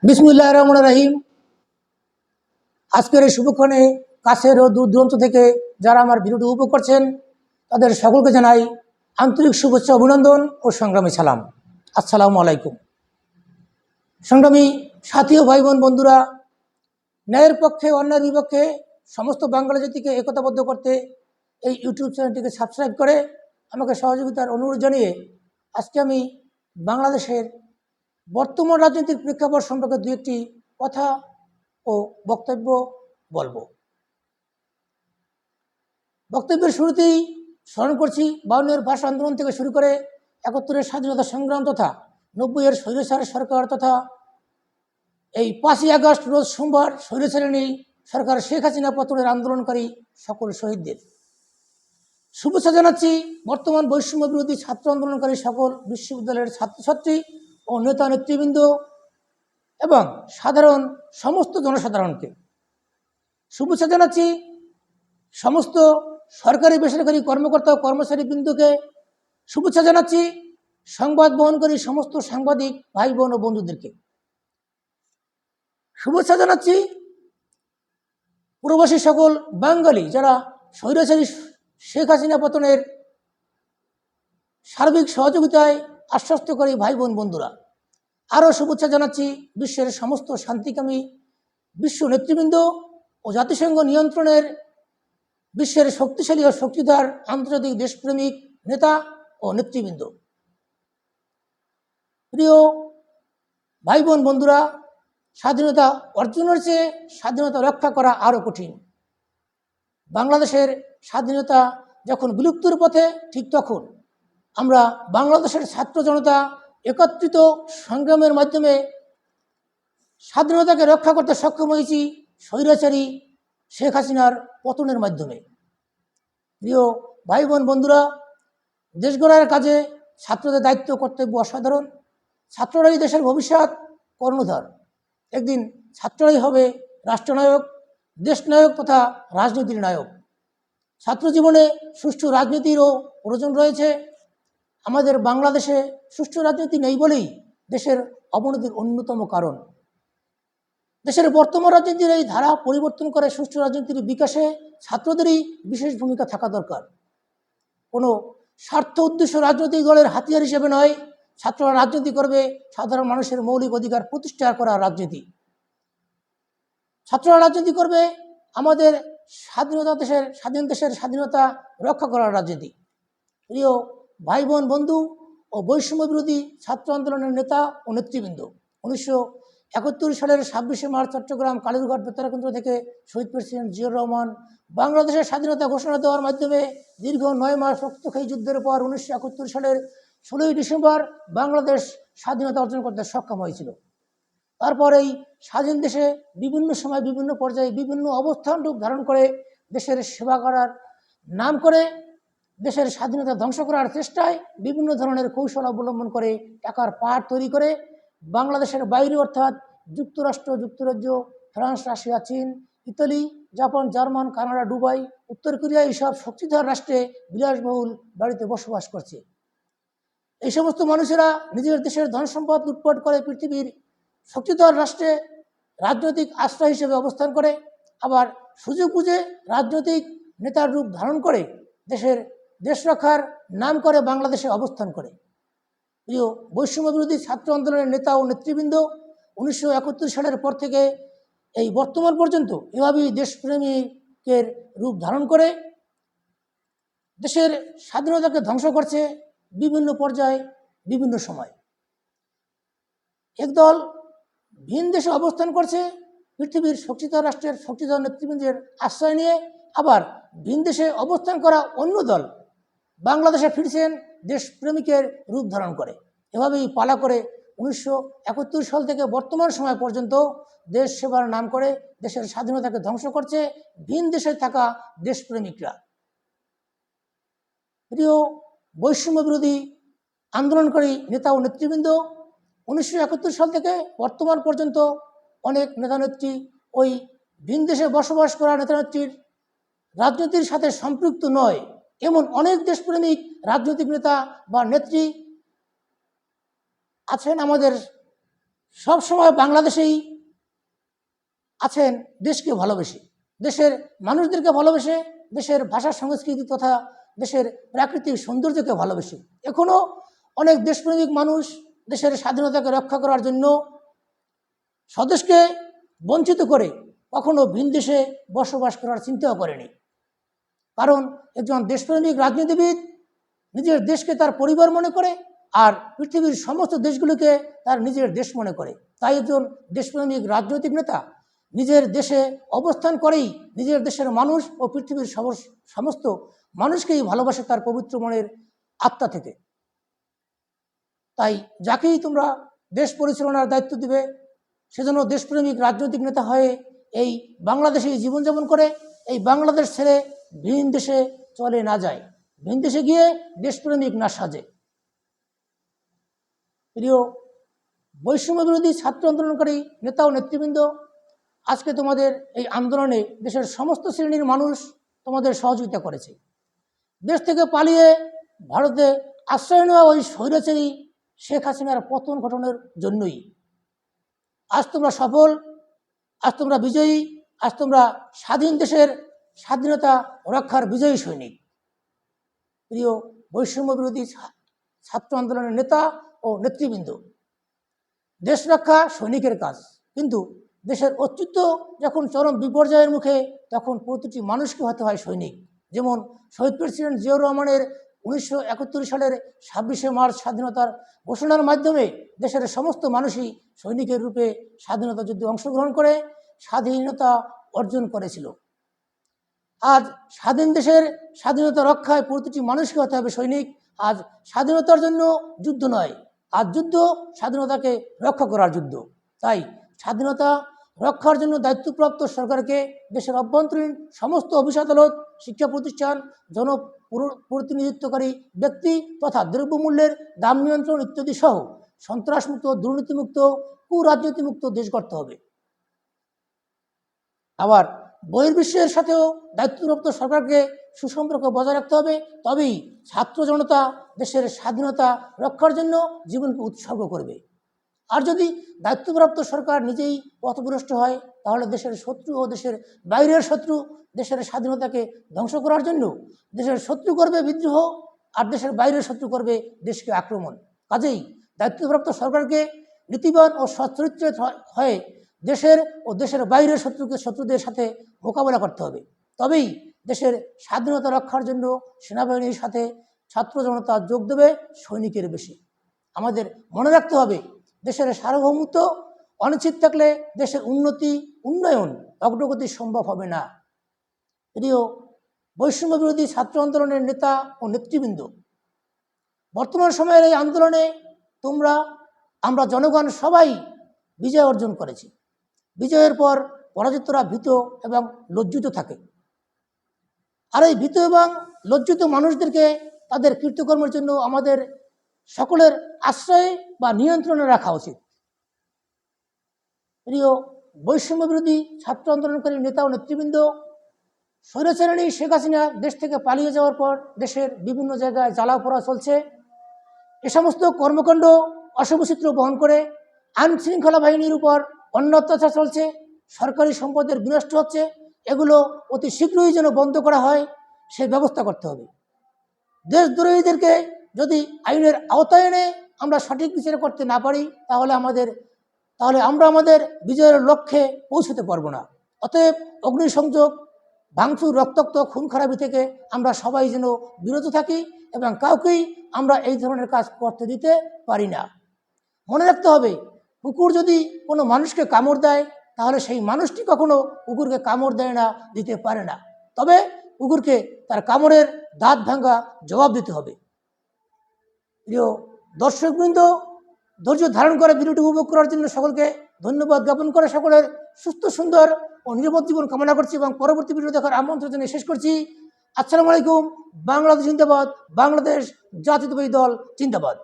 বিসমিল্লাহির রহমানির রহিম। আজকের এই শুভক্ষণে কাছের ও দূর দূরান্ত থেকে যারা আমার ভিডিওটি উপভোগ করছেন তাদের সকলকে জানাই আন্তরিক শুভেচ্ছা, অভিনন্দন ও সংগ্রামী সালাম। আসসালামু আলাইকুম। সংগ্রামী সাথী ও ভাই বোন বন্ধুরা, ন্যায়ের পক্ষে অন্যায়ের বিপক্ষে সমস্ত বাঙালি জাতিকে একতাবদ্ধ করতে এই ইউটিউব চ্যানেলটিকে সাবস্ক্রাইব করে আমাকে সহযোগিতার অনুরোধ জানিয়ে আজকে আমি বাংলাদেশের বর্তমান রাজনৈতিক প্রেক্ষাপট সম্পর্কে দু একটি কথা ও বক্তব্য বলবো। বক্তব্যের শুরুতেই স্মরণ করছি 52-এর ভাষা আন্দোলন থেকে শুরু করে 71-এর স্বাধীনতা সংগ্রাম তথা 90-এর স্বৈরাচার সরকার তথা এই 5ই আগস্ট রোজ সোমবার স্বৈরাচারিণী সরকার শেখ হাসিনা পতনের আন্দোলনকারী সকল শহীদদের শুভেচ্ছা জানাচ্ছি। বর্তমান বৈষম্য বিরোধী ছাত্র আন্দোলনকারী সকল বিশ্ববিদ্যালয়ের ছাত্রছাত্রী ও নেতা নেতৃবৃন্দ এবং সাধারণ সমস্ত জনসাধারণকে শুভেচ্ছা জানাচ্ছি। সমস্ত সরকারি বেসরকারি কর্মকর্তা ও কর্মচারী বৃন্দকে শুভেচ্ছা জানাচ্ছি। সংবাদ বহনকারী সমস্ত সাংবাদিক ভাই বোন ও বন্ধুদেরকে শুভেচ্ছা জানাচ্ছি। প্রবাসী সকল বাঙালি যারা স্বৈরাচারী শেখ হাসিনা পতনের সার্বিক সহযোগিতায় আশ্বস্তকারী ভাই বোন বন্ধুরা, আরও শুভেচ্ছা জানাচ্ছি বিশ্বের সমস্ত শান্তিকামী বিশ্ব নেতৃবৃন্দ ও জাতিসংঘ নিয়ন্ত্রণের বিশ্বের শক্তিশালী ও শক্তিধর আন্তর্জাতিক দেশপ্রেমিক নেতা ও নেতৃবৃন্দ। প্রিয় ভাই বোন বন্ধুরা, স্বাধীনতা অর্জনের চেয়ে স্বাধীনতা রক্ষা করা আরও কঠিন। বাংলাদেশের স্বাধীনতা যখন বিলুপ্তির পথে, ঠিক তখন আমরা বাংলাদেশের ছাত্র জনতা একত্রিত সংগ্রামের মাধ্যমে স্বাধীনতাকে রক্ষা করতে সক্ষম হয়েছি স্বৈরাচারী শেখ হাসিনার পতনের মাধ্যমে। প্রিয় ভাই বোন বন্ধুরা, দেশ গড়ার কাজে ছাত্রদের দায়িত্ব কর্তব্য অসাধারণ। ছাত্ররাই দেশের ভবিষ্যৎ কর্ণধার। একদিন ছাত্ররাই হবে রাষ্ট্রনায়ক, দেশনায়ক তথা রাজনীতির নায়ক। ছাত্র জীবনে সুষ্ঠু রাজনীতিরও প্রয়োজন রয়েছে। আমাদের বাংলাদেশে সুষ্ঠু রাজনীতি নেই বলেই দেশের অবনতির অন্যতম কারণ। দেশের বর্তমান রাজনীতির এই ধারা পরিবর্তন করে সুষ্ঠু রাজনীতির বিকাশে ছাত্রদেরই বিশেষ ভূমিকা থাকা দরকার। কোনো স্বার্থ উদ্দেশ্য রাজনৈতিক দলের হাতিয়ার হিসেবে নয়, ছাত্ররা রাজনীতি করবে সাধারণ মানুষের মৌলিক অধিকার প্রতিষ্ঠা করা রাজনীতি। ছাত্ররা রাজনীতি করবে আমাদের স্বাধীন দেশের স্বাধীনতা রক্ষা করার রাজনীতি। প্রিয় ভাই বোন বন্ধু ও বৈষম্য বিরোধী ছাত্র আন্দোলনের নেতা ও নেতৃবৃন্দ, 1971 সালের 26শে মার্চ চট্টগ্রাম কালীরঘাট বেতারকেন্দ্র থেকে শহীদ প্রেসিডেন্ট জিয়াউর রহমান বাংলাদেশের স্বাধীনতা ঘোষণা দেওয়ার মাধ্যমে দীর্ঘ 9 মাস রক্তক্ষয়ী যুদ্ধের পর 1971 সালের 16ই ডিসেম্বর বাংলাদেশ স্বাধীনতা অর্জন করতে সক্ষম হয়েছিল। তারপর এই স্বাধীন দেশে বিভিন্ন সময় বিভিন্ন পর্যায়ে বিভিন্ন অবস্থান রূপ ধারণ করে দেশের সেবা করার নাম করে দেশের স্বাধীনতা ধ্বংস করার চেষ্টায় বিভিন্ন ধরনের কৌশল অবলম্বন করে টাকার পাহাড় তৈরি করে বাংলাদেশের বাইরে অর্থাৎ যুক্তরাষ্ট্র, যুক্তরাজ্য, ফ্রান্স, রাশিয়া, চীন, Italy, Japan, German, Canada, Dubai, উত্তর কোরিয়া এইসব শক্তিধর রাষ্ট্রে বিলাসবহুল বাড়িতে বসবাস করছে। এই সমস্ত মানুষেরা নিজের দেশের ধন সম্পদ লুটপাট করে পৃথিবীর শক্তিধর রাষ্ট্রে রাজনৈতিক আশ্রয় হিসেবে অবস্থান করে, আবার সুযোগ বুঝে রাজনৈতিক নেতার রূপ ধারণ করে দেশ রক্ষার নাম করে বাংলাদেশে অবস্থান করে। প্রিয় বৈষম্য বিরোধী ছাত্র আন্দোলনের নেতা ও নেতৃবৃন্দ, 1971 সালের পর থেকে এই বর্তমান পর্যন্ত এভাবেই দেশপ্রেমিকের রূপ ধারণ করে দেশের স্বাধীনতাকে ধ্বংস করছে বিভিন্ন পর্যায়ে বিভিন্ন সময়। একদল ভিন দেশে অবস্থান করছে পৃথিবীর শক্তিধর রাষ্ট্রের শক্তিধর নেতৃবৃন্দের আশ্রয় নিয়ে, আবার ভিন দেশে অবস্থান করা অন্য দল বাংলাদেশে ফিরছেন দেশপ্রেমিকের রূপ ধারণ করে। এভাবেই পালা করে 1971 সাল থেকে বর্তমান সময় পর্যন্ত দেশ সেবার নাম করে দেশের স্বাধীনতাকে ধ্বংস করছে ভিন দেশে থাকা দেশপ্রেমিকরা। প্রিয় বৈষম্য বিরোধী আন্দোলনকারী নেতা ও নেতৃবৃন্দ, 1971 সাল থেকে বর্তমান পর্যন্ত অনেক নেতানেত্রী ওই ভিন দেশে বসবাস করা নেতানেত্রীর রাজনীতির সাথে সম্পৃক্ত নয় এমন অনেক দেশপ্রেমিক রাজনৈতিক নেতা বা নেত্রী আছেন আমাদের সব সময় বাংলাদেশেই আছেন দেশকে ভালোবেসে, দেশের মানুষদেরকে ভালোবেসে, দেশের ভাষা সংস্কৃতি তথা দেশের প্রাকৃতিক সৌন্দর্যকে ভালোবেসে। এখনও অনেক দেশপ্রেমিক মানুষ দেশের স্বাধীনতাকে রক্ষা করার জন্য স্বদেশকে বঞ্চিত করে কখনো ভিন দেশে বসবাস করার চিন্তাও করেনি। কারণ একজন দেশপ্রেমিক রাজনীতিবিদ নিজের দেশকে তার পরিবার মনে করে, আর পৃথিবীর সমস্ত দেশগুলোকে তার নিজের দেশ মনে করে। তাই একজন দেশপ্রেমিক রাজনৈতিক নেতা নিজের দেশে অবস্থান করেই নিজের দেশের মানুষ ও পৃথিবীর সমস্ত মানুষকেই ভালোবাসে তার পবিত্র মনের আত্মা থেকে। তাই যাকেই তোমরা দেশ পরিচালনার দায়িত্ব দিবে সেজন্য দেশপ্রেমিক রাজনৈতিক নেতা হয়ে এই বাংলাদেশেই জীবনযাপন করে, এই বাংলাদেশ ছেড়ে ভিন দেশে চলে না যায়, ভিন দেশে গিয়ে দেশপ্রেমিক না সাজে। প্রিয় বৈষম্য বিরোধী ছাত্র আন্দোলনকারী নেতা ও নেতৃবৃন্দ, আজকে তোমাদের এই আন্দোলনে দেশের সমস্ত শ্রেণীর মানুষ তোমাদের সহযোগিতা করেছে। দেশ থেকে পালিয়ে ভারতে আশ্রয় নেওয়া ওই স্বৈরাচারী শেখ হাসিনার পতন ঘটনার জন্যই আজ তোমরা সফল, আজ তোমরা বিজয়ী, আজ তোমরা স্বাধীন দেশের স্বাধীনতা রক্ষার বিজয়ী সৈনিক। প্রিয় বৈষম্য বিরোধী ছাত্র আন্দোলনের নেতা ও নেতৃবৃন্দ, দেশ রক্ষা সৈনিকের কাজ, কিন্তু দেশের অস্তিত্ব যখন চরম বিপর্যয়ের মুখে তখন প্রতিটি মানুষকে হতে হয় সৈনিক। যেমন শহীদ প্রেসিডেন্ট জিয়াউর রহমানের 1971 সালের 26শে মার্চ স্বাধীনতার ঘোষণার মাধ্যমে দেশের সমস্ত মানুষই সৈনিকের রূপে স্বাধীনতা যুদ্ধে অংশগ্রহণ করে স্বাধীনতা অর্জন করেছিল। আজ স্বাধীন দেশের স্বাধীনতা রক্ষায় প্রতিটি মানুষকে হতে হবে সৈনিক। আজ স্বাধীনতার জন্য যুদ্ধ নয়, আজ যুদ্ধ স্বাধীনতাকে রক্ষা করার যুদ্ধ। তাই স্বাধীনতা রক্ষার জন্য দায়িত্বপ্রাপ্ত সরকারকে দেশের অভ্যন্তরীণ সমস্ত অফিস আদালত, শিক্ষা প্রতিষ্ঠান, জনপ্রতিনিধিত্বকারী ব্যক্তি তথা দ্রব্যমূল্যের দাম নিয়ন্ত্রণ ইত্যাদি সহ সন্ত্রাসমুক্ত, দুর্নীতিমুক্ত, কুরাজনীতিমুক্ত দেশ গড়তে হবে। আবার বহির্বিশ্বের সাথেও দায়িত্বপ্রাপ্ত সরকারকে সুসম্পর্ক বজায় রাখতে হবে। তবেই ছাত্র জনতা দেশের স্বাধীনতা রক্ষার জন্য জীবনকে উৎসর্গ করবে। আর যদি দায়িত্বপ্রাপ্ত সরকার নিজেই পথভ্রষ্ট হয় তাহলে দেশের শত্রু ও দেশের বাইরের শত্রু দেশের স্বাধীনতাকে ধ্বংস করার জন্য দেশের শত্রু করবে বিদ্রোহ, আর দেশের বাইরের শত্রু করবে দেশকে আক্রমণ। কাজেই দায়িত্বপ্রাপ্ত সরকারকে নীতিবান ও সচ্চরিত্রের হয়ে দেশের ও দেশের বাইরের শত্রুদের সাথে মোকাবেলা করতে হবে। তবেই দেশের স্বাধীনতা রক্ষার জন্য সেনাবাহিনীর সাথে ছাত্র জনতা যোগ দেবে সৈনিকের বেশি। আমাদের মনে রাখতে হবে, দেশের সার্বভৌমত্ব অনিশ্চিত থাকলে দেশের উন্নয়ন, অগ্রগতি সম্ভব হবে না। প্রিয় বৈষম্য বিরোধী ছাত্র আন্দোলনের নেতা ও নেতৃবৃন্দ, বর্তমান সময়ের এই আন্দোলনে আমরা জনগণ সবাই বিজয় অর্জন করেছি। বিজয়ের পর পরাজিতরা ভীত এবং লজ্জিত থাকে। আর এই ভীত এবং লজ্জিত মানুষদেরকে তাদের কৃতকর্মের জন্য আমাদের সকলের আশ্রয়ে বা নিয়ন্ত্রণে রাখা উচিত। প্রিয় বৈষম্য বিরোধী ছাত্র আন্দোলনকারী নেতা ও নেতৃবৃন্দ, স্বৈরাচারিণী শেখ হাসিনা দেশ থেকে পালিয়ে যাওয়ার পর দেশের বিভিন্ন জায়গায় জ্বালাপোড়া চলছে। এ সমস্ত কর্মকাণ্ড অশুভ চিত্র বহন করে আইনশৃঙ্খলা বাহিনীর উপর অন্য অত্যাচার চলছে, সরকারি সম্পদের বিনষ্ট হচ্ছে। এগুলো অতি শীঘ্রই যেন বন্ধ করা হয় সেই ব্যবস্থা করতে হবে। দেশদ্রোহীদেরকে যদি আইনের আওতায় এনে আমরা সঠিক বিচার করতে না পারি তাহলে আমরা আমাদের বিজয়ের লক্ষ্যে পৌঁছতে পারবো না। অতএব অগ্নিসংযোগ, ভাঙচুর, রক্তাক্ত, খুন খারাপি থেকে আমরা সবাই যেন বিরত থাকি এবং কাউকেই আমরা এই ধরনের কাজ করতে দিতে পারি না। মনে রাখতে হবে, কুকুর যদি কোনো মানুষকে কামড় দেয় তাহলে সেই মানুষটি কখনো কুকুরকে কামড় দেয় না, দিতে পারে না। তবে কুকুরকে তার কামড়ের দাঁত ভাঙা জবাব দিতে হবে। প্রিয় দর্শকবৃন্দ, ধৈর্য ধারণ করে ভিডিওটি উপভোগ করার জন্য সকলকে ধন্যবাদ জ্ঞাপন করে সকলের সুস্থ, সুন্দর ও নিরাপদ জীবন কামনা করছি এবং পরবর্তী ভিডিও দেখার আমন্ত্রণ জানিয়ে শেষ করছি। আসসালামু আলাইকুম। বাংলাদেশ জিন্দাবাদ, বাংলাদেশ জাতীয়তাবাদী দল জিন্দাবাদ।